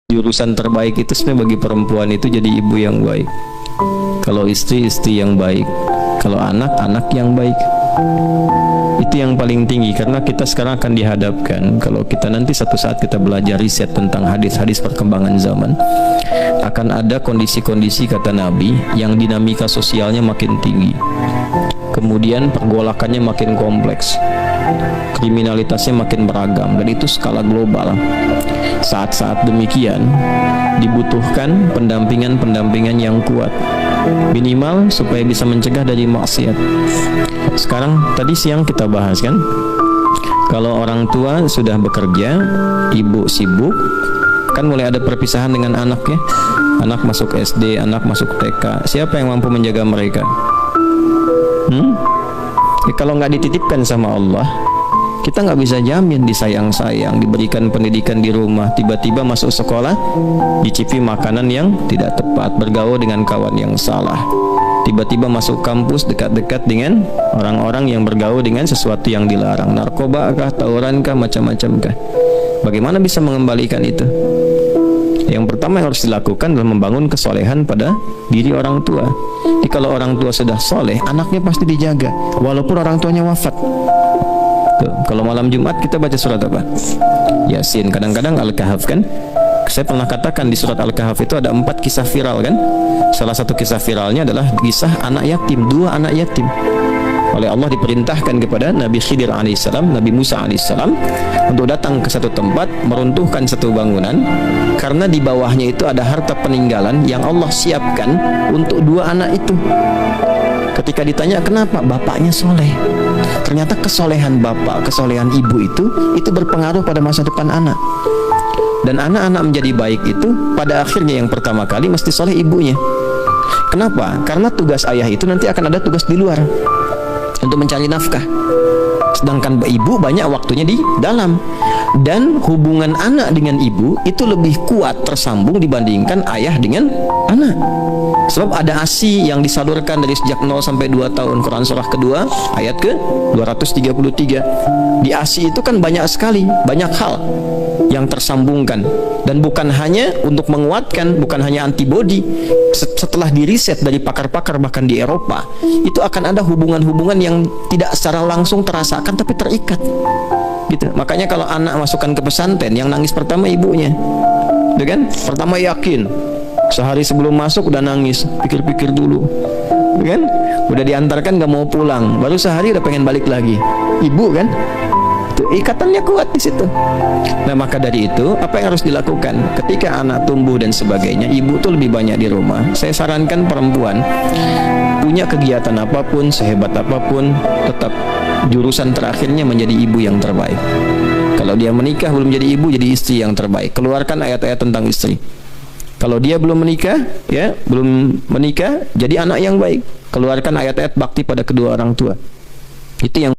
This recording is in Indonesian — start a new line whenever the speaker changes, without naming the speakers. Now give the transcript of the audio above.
Jurusan terbaik itu sebenarnya bagi perempuan itu jadi ibu yang baik. Kalau istri, istri yang baik. Kalau anak, anak yang baik. Itu yang paling tinggi, karena kita sekarang akan dihadapkan, kalau kita nanti satu saat kita belajar riset tentang hadis-hadis perkembangan zaman, akan ada kondisi-kondisi, kata Nabi, yang dinamika sosialnya makin tinggi, kemudian pergolakannya makin kompleks, kriminalitasnya makin beragam, dan itu skala global. Saat-saat demikian dibutuhkan pendampingan-pendampingan yang kuat, minimal supaya bisa mencegah dari maksiat. Sekarang tadi siang kita bahas kan, kalau orang tua sudah bekerja, ibu sibuk, kan mulai ada perpisahan dengan anaknya. Anak masuk SD, anak masuk TK, siapa yang mampu menjaga mereka? Kalau nggak dititipkan sama Allah, kita nggak bisa jamin disayang-sayang, diberikan pendidikan di rumah, tiba-tiba masuk sekolah dicipi makanan yang tidak tepat, bergaul dengan kawan yang salah, tiba-tiba masuk kampus dekat-dekat dengan orang-orang yang bergaul dengan sesuatu yang dilarang, narkoba kah, tawuran kah, macam-macam kah. Bagaimana bisa mengembalikan itu? Yang pertama yang harus dilakukan adalah membangun kesolehan pada diri orang tua. Jadi kalau orang tua sudah soleh, anaknya pasti dijaga walaupun orang tuanya wafat. Tuh, kalau malam Jumat kita baca surat apa? Yasin, kadang-kadang Al-Kahf kan. Saya pernah katakan di surat Al-Kahf itu ada 4 kisah viral kan. Salah satu kisah viralnya adalah kisah anak yatim, 2 anak yatim. Oleh Allah diperintahkan kepada Nabi Khidir alaihissalam, Nabi Musa alaihissalam untuk datang ke satu tempat, meruntuhkan satu bangunan, karena di bawahnya itu ada harta peninggalan yang Allah siapkan untuk 2 anak itu. Ketika ditanya kenapa, bapaknya soleh. Ternyata kesolehan bapak, kesolehan ibu itu berpengaruh pada masa depan anak. Dan anak-anak menjadi baik itu pada akhirnya yang pertama kali mesti soleh ibunya. Kenapa? Karena tugas ayah itu nanti akan ada tugas di luar untuk mencari nafkah, sedangkan ibu banyak waktunya di dalam. Dan hubungan anak dengan ibu itu lebih kuat tersambung dibandingkan ayah dengan anak. Sebab ada ASI yang disalurkan dari sejak 0 sampai 2 tahun. Quran surah kedua ayat ke 233. Di ASI itu kan banyak sekali, banyak hal yang tersambungkan, dan bukan hanya untuk menguatkan, bukan hanya antibodi. Setelah diriset dari pakar-pakar bahkan di Eropa, itu akan ada hubungan-hubungan yang tidak secara langsung terasakan tapi terikat gitu. Makanya kalau anak masukkan ke pesantren, yang nangis pertama ibunya, gitu kan? Pertama yakin, sehari sebelum masuk udah nangis, pikir-pikir dulu, gitu kan? Udah diantarkan gak mau pulang, baru sehari udah pengen balik lagi, ibu kan? Itu ikatannya kuat di situ. Nah, maka dari itu apa yang harus dilakukan ketika anak tumbuh dan sebagainya? Ibu tuh lebih banyak di rumah. Saya sarankan perempuan punya kegiatan apapun, sehebat apapun, tetap jurusan terakhirnya menjadi ibu yang terbaik. Kalau dia menikah belum jadi ibu, jadi istri yang terbaik. Keluarkan ayat-ayat tentang istri. Kalau dia belum menikah, jadi anak yang baik. Keluarkan ayat-ayat bakti pada kedua orang tua. Itu yang